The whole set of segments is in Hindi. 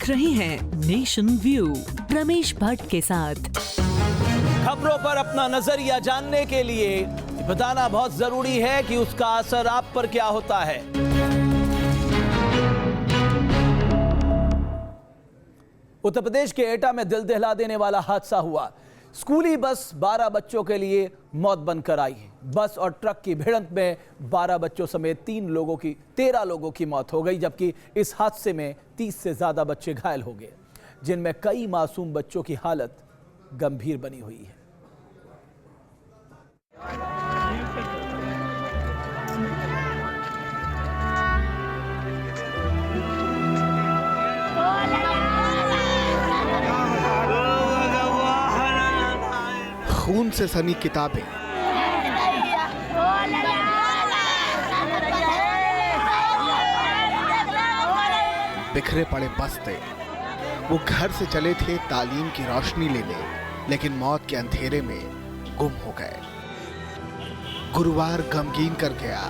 देख रहे हैं नेशन व्यू रमेश भट्ट के साथ। खबरों पर अपना नजरिया जानने के लिए बताना बहुत जरूरी है कि उसका असर आप पर क्या होता है। उत्तर प्रदेश के एटा में दिल दहला देने वाला हादसा हुआ। स्कूली बस 12 बच्चों के लिए मौत बनकर आई है। बस और ट्रक की भिड़ंत में 12 बच्चों समेत 13 लोगों की मौत हो गई, जबकि इस हादसे में 30 से ज्यादा बच्चे घायल हो गए, जिनमें कई मासूम बच्चों की हालत गंभीर बनी हुई है। खून से सनी किताबें, बिखरे पड़े बस्ते। वो घर से चले थे तालीम की रोशनी लेने, लेकिन मौत के अंधेरे में गुम हो गए। गुरुवार गमगीन कर गया।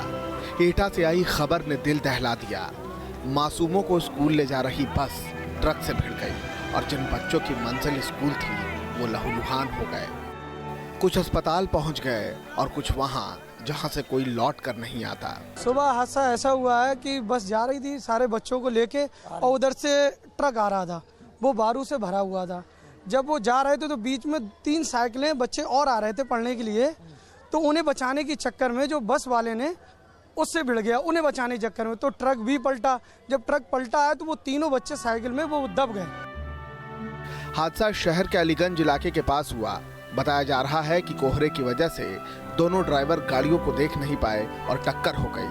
एटा से आई खबर ने दिल दहला दिया। मासूमों को स्कूल ले जा रही बस ट्रक से भिड़ गई और जिन बच्चों की मंजिल स्कूल थी वो लहूलुहान हो गए। कुछ अस्पताल पहुंच गए और कुछ वहां जहां से कोई लौट कर नहीं आता। सुबह हादसा ऐसा हुआ है कि बस जा रही थी सारे बच्चों को लेके और उधर से ट्रक आ रहा था, वो बारूद से भरा हुआ था। जब वो जा रहे थे तो बीच में 3 साइकिलें बच्चे और आ रहे थे पढ़ने के लिए, तो उन्हें बचाने के चक्कर में जो बस वाले ने उससे भिड़ गया। उन्हें बचाने के चक्कर में तो ट्रक भी पलटा। जब ट्रक पलटा है तो वो तीनों बच्चे साइकिल में वो दब गए। हादसा शहर के अलीगंज इलाके के पास हुआ। बताया जा रहा है कि कोहरे की वजह से दोनों ड्राइवर गाड़ियों को देख नहीं पाए और टक्कर हो गई।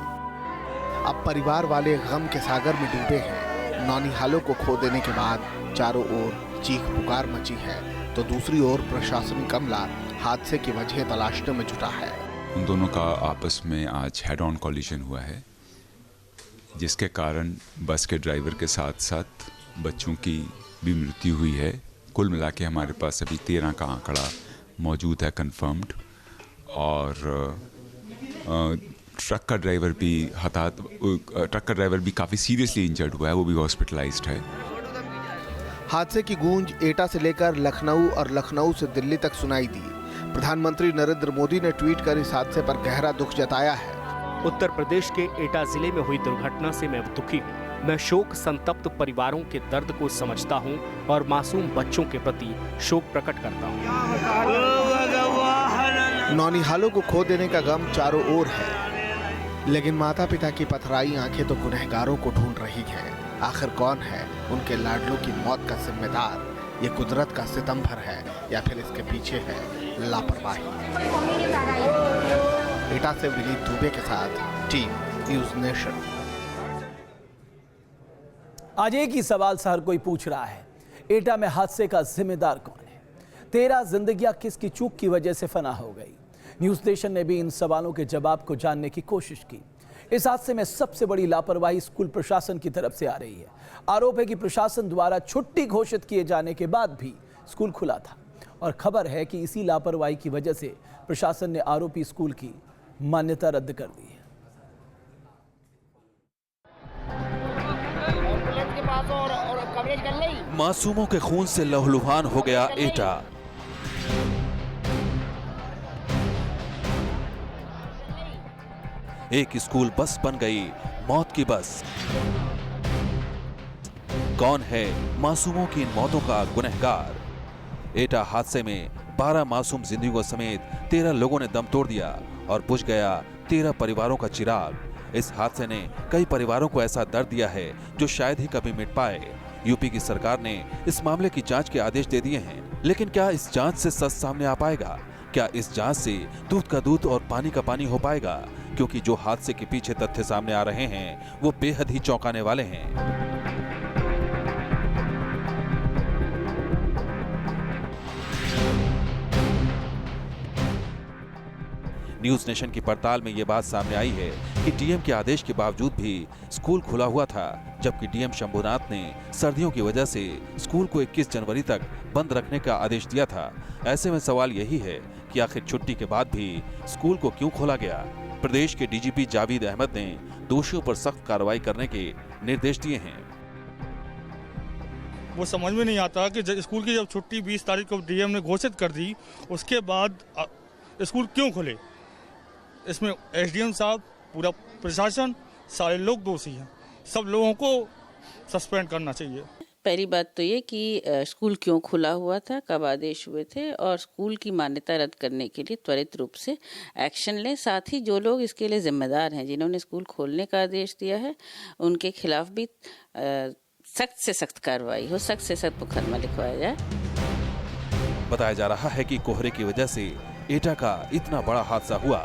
अब परिवार वाले गम के सागर में डूबे हैं। नौनिहालों को खो देने के बाद चारों ओर चीख पुकार मची है, तो दूसरी ओर प्रशासनिक अमला हादसे की वजह तलाशने में जुटा है। उन दोनों का आपस में आज हेड ऑन कॉलिजन हुआ है, जिसके कारण बस के ड्राइवर के साथ साथ बच्चों की भी मृत्यु हुई है। कुल मिला के हमारे पास अभी 13 का आंकड़ा मौजूद है कंफर्म्ड, और ट्रक का ड्राइवर भी काफ़ी सीरियसली इंजर्ड हुआ है, वो भी हॉस्पिटलाइज्ड है। हादसे की गूंज एटा से लेकर लखनऊ और लखनऊ से दिल्ली तक सुनाई दी। प्रधानमंत्री नरेंद्र मोदी ने ट्वीट कर इस हादसे पर गहरा दुख जताया है। उत्तर प्रदेश के एटा जिले में हुई दुर्घटना से मैं दुखी हूँ। मैं शोक संतप्त परिवारों के दर्द को समझता हूँ और मासूम बच्चों के प्रति शोक प्रकट करता हूँ। नौनिहालों को खो देने का गम चारों ओर है, लेकिन माता पिता की पथराई आंखें तो गुनहगारों को ढूंढ रही हैं। आखिर कौन है उनके लाडलों की मौत का जिम्मेदार? ये कुदरत का सितंभर है या फिर इसके पीछे है लापरवाही? एटा से विनीत दुबे के साथ टीम न्यूज़ नेशन। आज एक ही सवाल से हर कोई पूछ रहा है, एटा में हादसे का जिम्मेदार कौन है? 13 जिंदगियां किसकी चूक की वजह से फना हो गई? न्यूज़ नेशन ने भी इन सवालों के जवाब को जानने की कोशिश की। इस हादसे में सबसे बड़ी लापरवाही स्कूल प्रशासन की तरफ से आ रही है। आरोप है कि प्रशासन द्वारा छुट्टी घोषित किए जाने के बाद भी स्कूल खुला था, और खबर है कि इसी लापरवाही की वजह से प्रशासन ने आरोपी स्कूल की मान्यता रद्द कर दी है। मासूमों के खून से लहूलुहान हो गया एटा। एक स्कूल बस बन गई मौत की बस। कौन है मासूमों की इन मौतों का गुनहगार? एटा हादसे में 12 मासूम जिंदगियों समेत 13 लोगों ने दम तोड़ दिया और बुझ गया 13 परिवारों का चिराग। इस हादसे ने कई परिवारों को ऐसा दर्द दिया है जो शायद ही कभी मिट पाए। यूपी की सरकार ने इस मामले की जांच के आदेश दे दिए हैं, लेकिन क्या इस जांच से सच सामने आ पाएगा? क्या इस जांच से दूध का दूध और पानी का पानी हो पाएगा? क्योंकि जो हादसे के पीछे तथ्य सामने आ रहे हैं वो बेहद ही चौंकाने वाले हैं। न्यूज़ नेशन की पड़ताल में ये बात सामने आई है कि डीएम के आदेश के बावजूद भी स्कूल खुला हुआ था, जबकि डीएम शंभुनाथ ने सर्दियों की वजह से स्कूल को 21 जनवरी तक बंद रखने का आदेश दिया था। ऐसे में सवाल यही है कि आखिर छुट्टी के बाद भी स्कूल को क्यों खोला गया? प्रदेश के डीजीपी जावेद अहमद ने दोषियों पर सख्त कार्रवाई करने के निर्देश दिए हैं। वो समझ में नहीं आता कि स्कूल की जब छुट्टी 20 तारीख को डीएम ने घोषित कर दी, उसके बाद स्कूल क्यों खुले। इसमें एसडीएम साहब, पूरा प्रशासन, सारे लोग दोषी हैं। सब लोगों को सस्पेंड करना चाहिए। पहली बात तो ये कि स्कूल क्यों खुला हुआ था, कब आदेश हुए थे, और स्कूल की मान्यता रद्द करने के लिए त्वरित रूप से एक्शन लें। साथ ही जो लोग इसके लिए जिम्मेदार हैं, जिन्होंने स्कूल खोलने का आदेश दिया है, उनके खिलाफ भी सख्त से सख्त कार्रवाई हो, सख्त से सख्त मुकदमा लिखवाया जाए। बताया जा रहा है कि कोहरे की वजह से एटा का इतना बड़ा हादसा हुआ।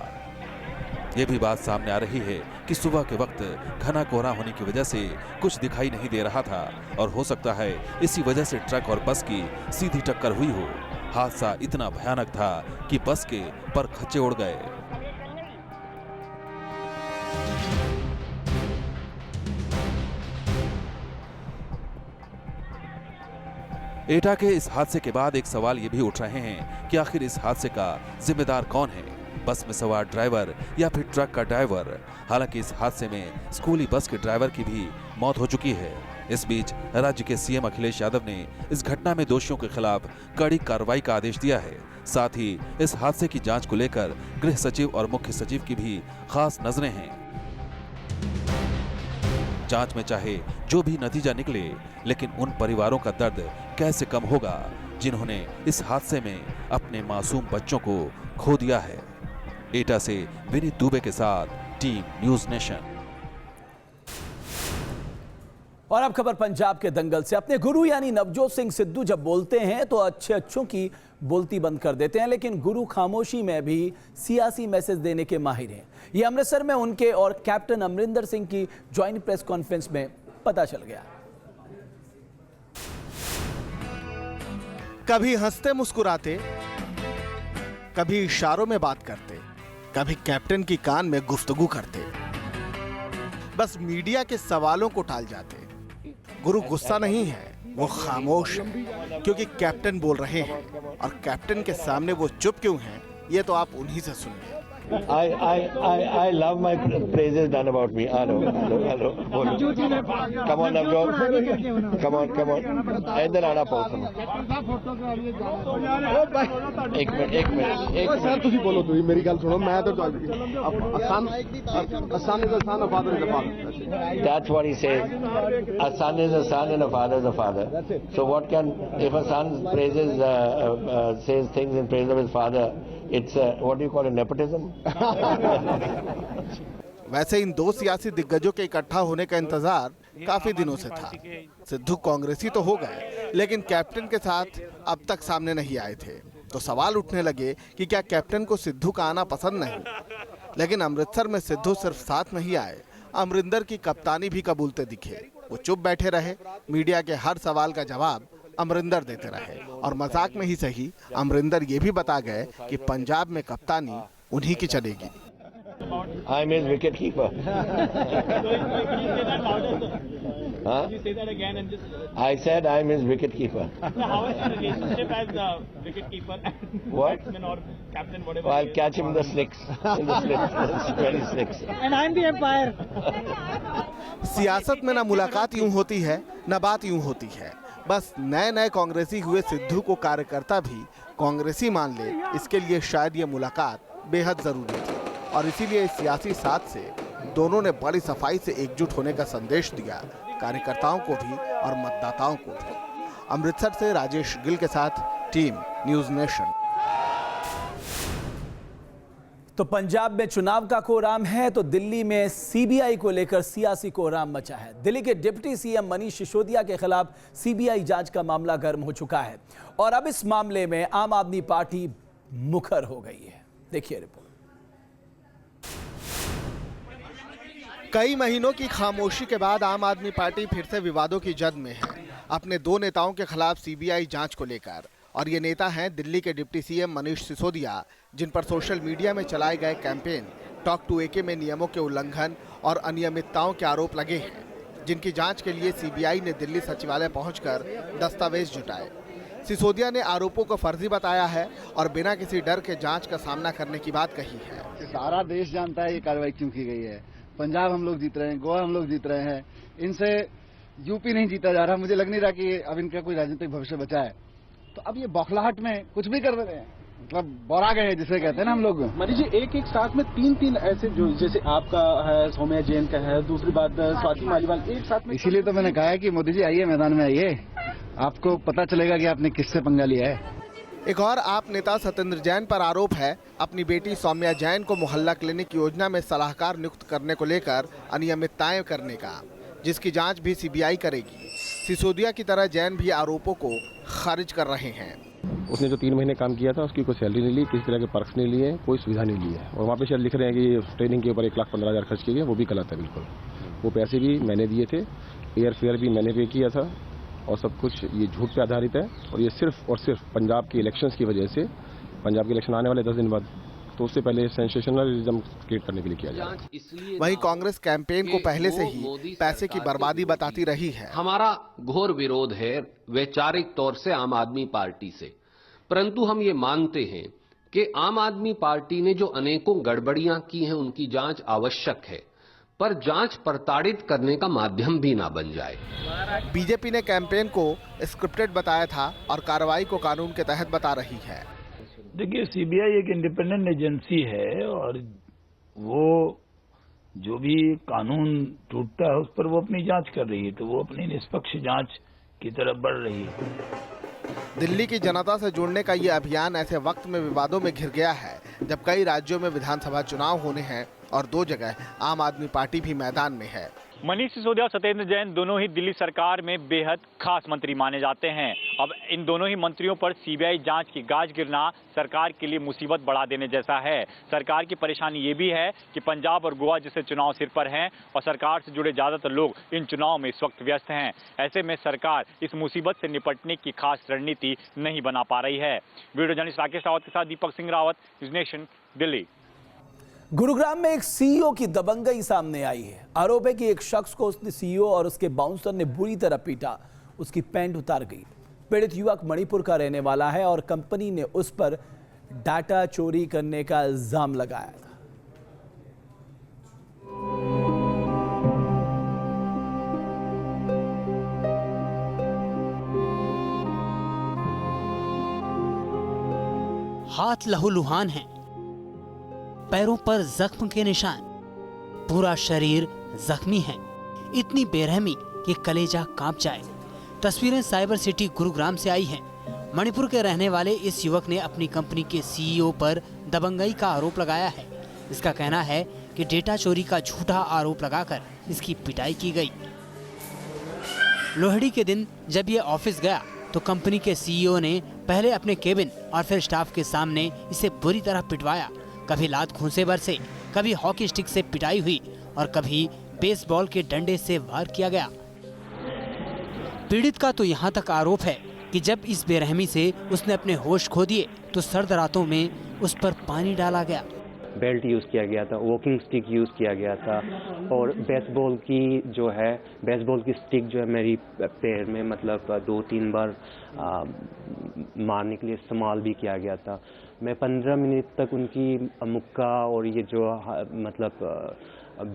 ये भी बात सामने आ रही है कि सुबह के वक्त घना कोहरा होने की वजह से कुछ दिखाई नहीं दे रहा था और हो सकता है इसी वजह से ट्रक और बस की सीधी टक्कर हुई हो। हादसा इतना भयानक था कि बस के पर खच्चे उड़ गए। एटा के इस हादसे के बाद एक सवाल ये भी उठ रहे हैं कि आखिर इस हादसे का जिम्मेदार कौन है, बस में सवार ड्राइवर या फिर ट्रक का ड्राइवर। हालांकि इस हादसे में स्कूली बस के ड्राइवर की भी मौत हो चुकी है। इस बीच राज्य के सीएम अखिलेश यादव ने इस घटना में दोषियों के खिलाफ कड़ी कार्रवाई का आदेश दिया है। साथ ही इस हादसे की जांच को लेकर गृह सचिव और मुख्य सचिव की भी खास नजरें हैं। जांच में चाहे जो भी नतीजा निकले, लेकिन उन परिवारों का दर्द कैसे कम होगा जिन्होंने इस हादसे में अपने मासूम बच्चों को खो दिया है। एटा से विनीत दुबे के साथ टीम न्यूज नेशन। और अब खबर पंजाब के दंगल से। अपने गुरु यानी नवजोत सिंह सिद्धू जब बोलते हैं तो अच्छों की बोलती बंद कर देते हैं, लेकिन गुरु खामोशी में भी सियासी मैसेज देने के माहिर हैं। ये अमृतसर में उनके और कैप्टन अमरिंदर सिंह की ज्वाइंट प्रेस कॉन्फ्रेंस में पता चल गया। कभी हंसते मुस्कुराते, कभी इशारों में बात करते, कभी कैप्टन की कान में गुफ्तगू करते, बस मीडिया के सवालों को टाल जाते। गुरु गुस्सा नहीं है, वो खामोश है, क्योंकि कैप्टन बोल रहे हैं। और कैप्टन के सामने वो चुप क्यों हैं, ये तो आप उन्हीं से सुनिए। I love my praises done about me. Hello. Come on, Navjot. Come on. इधर आना पड़ता है। एक मिनट। सर तुसी बोलो, तुसी मेरी गल सुनो, मैं तो son is a son, a father is a father. That's what he says. A son is a son and a father is a father. So what can, if a son praises, says things in praise of his father, it's what do you call it, nepotism? वैसे इन दो सियासी दिग्गजों के इकट्ठा होने का इंतजार काफी दिनों से था। सिद्धू कांग्रेसी तो हो गए, लेकिन कैप्टन के साथ अब तक सामने नहीं आए थे। तो सवाल उठने लगे कि क्या कैप्टन को सिद्धू का आना पसंद नहीं। लेकिन अमृतसर में सिद्धू सिर्फ साथ नहीं आए, अमरिंदर की कप्तानी भी कबूलते दिखे। वो चुप बैठे रहे, मीडिया के हर सवाल का जवाब अमरिंदर देते रहे। और मजाक में ही सही, अमरिंदर ये भी बता गए कि पंजाब में कप्तानी उन्हीं की चलेगी। I'm his wicket keeper. Huh? Can you say that again and just... I said I'm his wicket keeper. How is your relationship as the wicket keeper and What? batsman or captain, whatever? Well, I'll catch him in the slicks. It's very slicks. And I'm the umpire. सियासत में ना मुलाकात यूं होती है, ना बात यूं होती है। बस नए कांग्रेसी हुए सिद्धू को कार्यकर्ता भी कांग्रेसी मान ले, इसके लिए शायद ये मुलाकात बेहद जरूरी थी। और इसीलिए इस सियासी साथ से दोनों ने बड़ी सफाई से एकजुट होने का संदेश दिया, कार्यकर्ताओं को भी और मतदाताओं को भी। अमृतसर से राजेश गिल के साथ टीम न्यूज नेशन। तो पंजाब में चुनाव का कोहराम है, तो दिल्ली में सीबीआई को लेकर सियासी कोहराम मचा है। दिल्ली के डिप्टी सीएम मनीष सिसोदिया के खिलाफ सीबीआई जांच का मामला गर्म हो चुका है और अब इस मामले में आम आदमी पार्टी मुखर हो गई है। देखिए रिपोर्ट। कई महीनों की खामोशी के बाद आम आदमी पार्टी फिर से विवादों की जद में है, अपने दो नेताओं के खिलाफ सीबीआई जांच को लेकर। और ये नेता हैं दिल्ली के डिप्टी सीएम मनीष सिसोदिया, जिन पर सोशल मीडिया में चलाए गए कैंपेन टॉक टू एके में नियमों के उल्लंघन और अनियमितताओं के आरोप लगे हैं, जिनकी जांच के लिए सीबीआई ने दिल्ली सचिवालय पहुंचकर दस्तावेज जुटाए। सिसोदिया ने आरोपों को फर्जी बताया है और बिना किसी डर के जांच का सामना करने की बात कही है। सारा देश जानता है ये कार्रवाई क्यों की गई है। पंजाब हम लोग जीत रहे हैं, गोवा हम लोग जीत रहे हैं, इनसे यूपी नहीं जीता जा रहा, मुझे लग नहीं रहा कि अब इनका कोई राजनीतिक भविष्य बचा है। तो अब ये बौखलाहट में कुछ भी कर दे रहे हैं, मतलब बौरा गए जिसे कहते हैं ना हम लोग। मनीष जी, एक साथ में तीन ऐसे जो जैसे आपका है, सौम्या जैन का है, दूसरी बात स्वाति मालीवाल, एक साथ में। इसीलिए तो मैंने कहा है कि मोदी जी आइए, मैदान में आइए, आपको पता चलेगा कि आपने किससे पंगा लिया है। एक और आप नेता सत्येंद्र जैन पर आरोप है अपनी बेटी सौम्या जैन को मोहल्ला क्लिनिक योजना में सलाहकार नियुक्त करने को लेकर अनियमितताएं करने का, जिसकी जांच भी सीबीआई करेगी। सिसोदिया की तरह जैन भी आरोपों को खारिज कर रहे हैं। उसने जो 3 महीने काम किया था उसकी कोई सैलरी नहीं ली, किसी तरह के पर्क्स नहीं लिए, कोई सुविधा नहीं ली है। और वहाँ पे शायद लिख रहे हैं कि ट्रेनिंग के ऊपर 1,15,000 खर्च किए गए, वो भी गलत है बिल्कुल। वो पैसे भी मैंने दिए थे, एयर फेयर भी मैंने पे किया था, और सब कुछ ये झूठ पे आधारित है। और ये सिर्फ और सिर्फ पंजाब के इलेक्शंस की वजह से, पंजाब के इलेक्शन आने वाले 10 दिन बाद, तो उससे पहले सेंसेशनलिज्म क्रिएट करने के लिए किया जाए। वहीं कांग्रेस कैंपेन को पहले से ही पैसे की बर्बादी बताती रही है। हमारा घोर विरोध है वैचारिक तौर से आम आदमी पार्टी से, परंतु हम ये मानते हैं कि आम आदमी पार्टी ने जो अनेकों गड़बड़ियां की हैं उनकी जांच आवश्यक है, पर जांच प्रताड़ित करने का माध्यम भी ना बन जाए। बीजेपी ने कैंपेन को स्क्रिप्टेड बताया था और कार्रवाई को कानून के तहत बता रही है। देखिए, सीबीआई एक इंडिपेंडेंट एजेंसी है और वो जो भी कानून टूटता है उस पर वो अपनी जांच कर रही है, तो वो अपनी निष्पक्ष जांच की तरफ बढ़ रही है। दिल्ली की जनता से जुड़ने का ये अभियान ऐसे वक्त में विवादों में घिर गया है जब कई राज्यों में विधानसभा चुनाव होने हैं और 2 जगह आम आदमी पार्टी भी मैदान में है। मनीष सिसोदिया और सत्येंद्र जैन दोनों ही दिल्ली सरकार में बेहद खास मंत्री माने जाते हैं। अब इन दोनों ही मंत्रियों पर सीबीआई जांच की गाज गिरना सरकार के लिए मुसीबत बढ़ा देने जैसा है। सरकार की परेशानी ये भी है कि पंजाब और गोवा जैसे चुनाव सिर पर हैं और सरकार से जुड़े ज्यादातर लोग इन चुनाव में इस वक्त व्यस्त हैं। ऐसे में सरकार इस मुसीबत से निपटने की खास रणनीति नहीं बना पा रही है। वीडियो जर्नलिस्ट राकेश रावत के साथ दीपक सिंह रावत, न्यूज़ नेशन, दिल्ली। गुरुग्राम में एक सीईओ की दबंगई सामने आई है। आरोप है कि एक शख्स को उसने सीईओ और उसके बाउंसर ने बुरी तरह पीटा, उसकी पैंट उतार गई। पीड़ित युवक मणिपुर का रहने वाला है और कंपनी ने उस पर डाटा चोरी करने का इल्जाम लगाया था। हाथ लहूलुहान हैं, पैरों पर जख्म के निशान, पूरा शरीर जख्मी है, इतनी बेरहमी कि कलेजा कांप जाए। तस्वीरें साइबर सिटी गुरुग्राम से आई हैं। मणिपुर के रहने वाले इस युवक ने अपनी कंपनी के सीईओ पर दबंगई का आरोप लगाया है। इसका कहना है कि डेटा चोरी का झूठा आरोप लगाकर इसकी पिटाई की गई। लोहड़ी के दिन जब ये ऑफिस गया तो कंपनी के सीईओ ने पहले अपने केबिन और फिर स्टाफ के सामने इसे बुरी तरह पिटवाया। कभी लात घूंसे बरसे, कभी हॉकी स्टिक से पिटाई हुई और कभी बेसबॉल के डंडे से वार किया गया। पीड़ित का तो यहाँ तक आरोप है कि जब इस बेरहमी से उसने अपने होश खो दिए तो सर्द रातों में उस पर पानी डाला गया। बेल्ट यूज़ किया गया था, वॉकिंग स्टिक यूज़ किया गया था और बेसबॉल की स्टिक जो है मेरी पैर में मतलब 2-3 बार मारने के लिए इस्तेमाल भी किया गया था। मैं 15 मिनट तक उनकी मुक्का और ये जो मतलब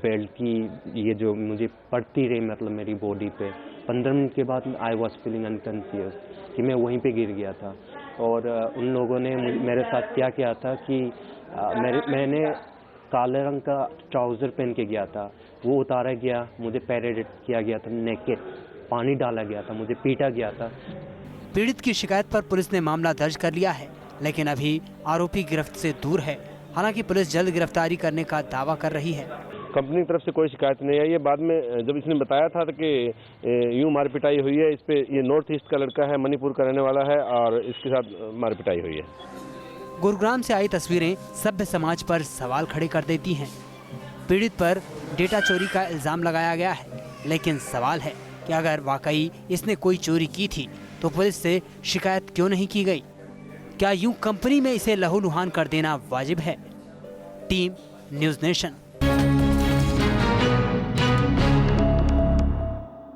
बेल्ट की ये जो मुझे पड़ती रही मतलब मेरी बॉडी पे। 15 मिनट के बाद आई वॉज फीलिंग अनकॉन्शियस कि मैं वहीं पे गिर गया था। और उन लोगों ने मेरे साथ क्या किया था कि मैंने काले रंग का ट्राउज़र पहन के गया था, वो उतारा गया, मुझे पैरेड किया गया था, नेकेड पानी डाला गया था, मुझे पीटा गया था। पीड़ित की शिकायत पर पुलिस ने मामला दर्ज कर लिया है, लेकिन अभी आरोपी गिरफ्त से दूर है। हालांकि पुलिस जल्द गिरफ्तारी करने का दावा कर रही है। कंपनी की तरफ से कोई शिकायत नहीं आई है। बाद में जब इसने बताया था कि यूं मार पिटाई हुई है, इस पे ये नॉर्थ ईस्ट का लड़का है, मणिपुर का रहने वाला है और इसके साथ मार पिटाई हुई है। गुरुग्राम से आई तस्वीरें सभ्य समाज पर सवाल खड़े कर देती हैं। पीड़ित पर डेटा चोरी का इल्जाम लगाया गया है, लेकिन सवाल है कि अगर वाकई इसने कोई चोरी की थी तो पुलिस से शिकायत क्यों नहीं की गई? क्या यूं कंपनी में इसे लहूलुहान कर देना वाजिब है? Team news nation.